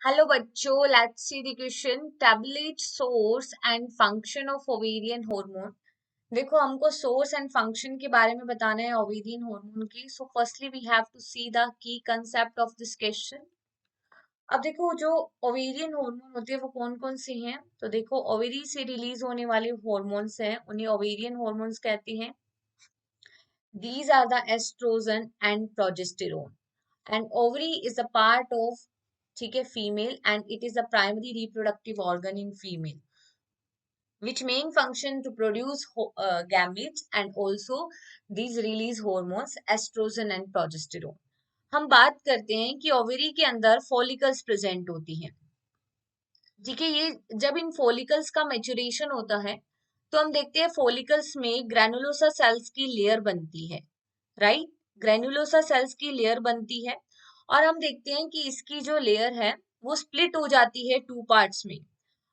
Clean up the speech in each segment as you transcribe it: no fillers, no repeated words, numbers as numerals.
Hello बच्चों, let's see the question. Tablet source and function of ovarian hormone. देखो, हमको source and function के बारे में बताना है ओवेरियन हार्मोन की। So firstly we have to see the key concept of this question. अब देखो, जो ओवेरियन हार्मोन होते हैं वो कौन कौन से हैं। तो देखो, ओवेरी से रिलीज होने वाले हार्मोन्स हैं, उन्हें ओवेरियन हार्मोन्स कहते हैं। These are the estrogen and progesterone. And ovary is a part of, ठीक है, female, and it is a primary reproductive organ in female, which main function to produce gametes, and also these release hormones estrogen and progesterone. हम बात करते हैं कि ovary के अंदर follicles present होती हैं। ठीक है, ये जब इन फॉलिकल्स का मेचुरेशन होता है तो हम देखते हैं फॉलिकल्स में ग्रैनुलोसा सेल्स की लेयर बनती है। राइट, ग्रेनुलोसा सेल्स की लेयर बनती है और हम देखते हैं कि इसकी जो लेयर है वो स्प्लिट हो जाती है टू पार्ट्स में।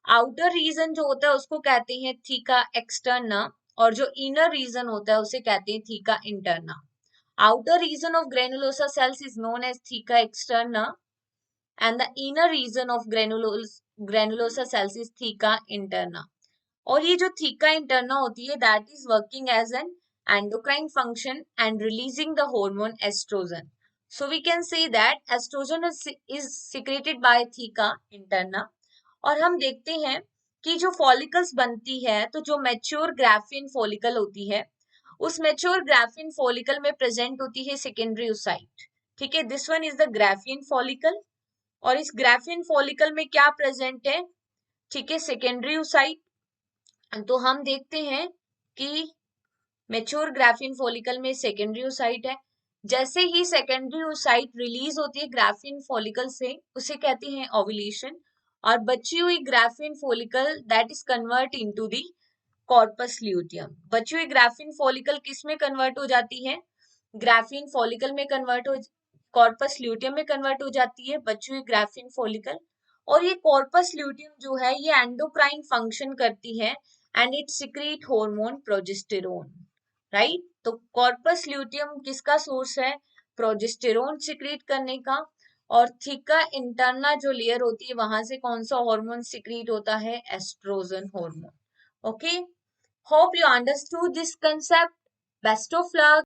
आउटर रीजन जो होता है उसको कहते हैं थीका एक्सटर्ना, और जो इनर रीजन होता है उसे कहते हैं theca interna. Outer region of granulosa cells is known as theca externa and the inner region of granulosa cells is theca interna. और ये जो थीका इंटरना होती है that is working as an endocrine function and releasing the hormone estrogen. So we can say that estrogen is secreted by theca interna. और हम देखते हैं कि जो फॉलिकल्स बनती है तो जो मैच्योर ग्राफिन फॉलिकल होती है उस मैच्योर ग्राफिन फॉलिकल में प्रेजेंट होती है सेकेंडरी ओसाइट। ठीक है, this one is the graphene follicle. और इस ग्राफिन फॉलिकल में क्या प्रेजेंट है? ठीक है, सेकेंडरी ओसाइट। तो हम देखते हैं कि मेच्योर ग्राफिन फॉलिकल में सेकेंडरी ओसाइट है। जैसे ही सेकेंडरी ओसाइट रिलीज होती है ग्राफिन फॉलिकल से उसे कहते हैं ओव्यूलेशन। और बची हुई graphene follicle that is convert into the corpus luteum. बची हुई ग्राफिन फॉलिकल किस में कन्वर्ट हो जाती है? ग्राफिन फॉलिकल में कन्वर्ट हो, कॉर्पस ल्यूटियम में कन्वर्ट हो जाती है बची हुई ग्राफिन फॉलिकल। और ये कॉर्पस ल्यूटियम जो है ये एंडोक्राइन फंक्शन करती है and it secrete hormone progesterone. Right, तो कॉर्पस ल्यूटियम किसका सोर्स है? प्रोजेस्टेरोन सिक्रीट करने का। और थीका इंटरना जो लेयर होती है वहां से कौन सा हार्मोन सिक्रीट होता है? Oestrogen hormone. Okay, hope you understood this concept. Best of luck.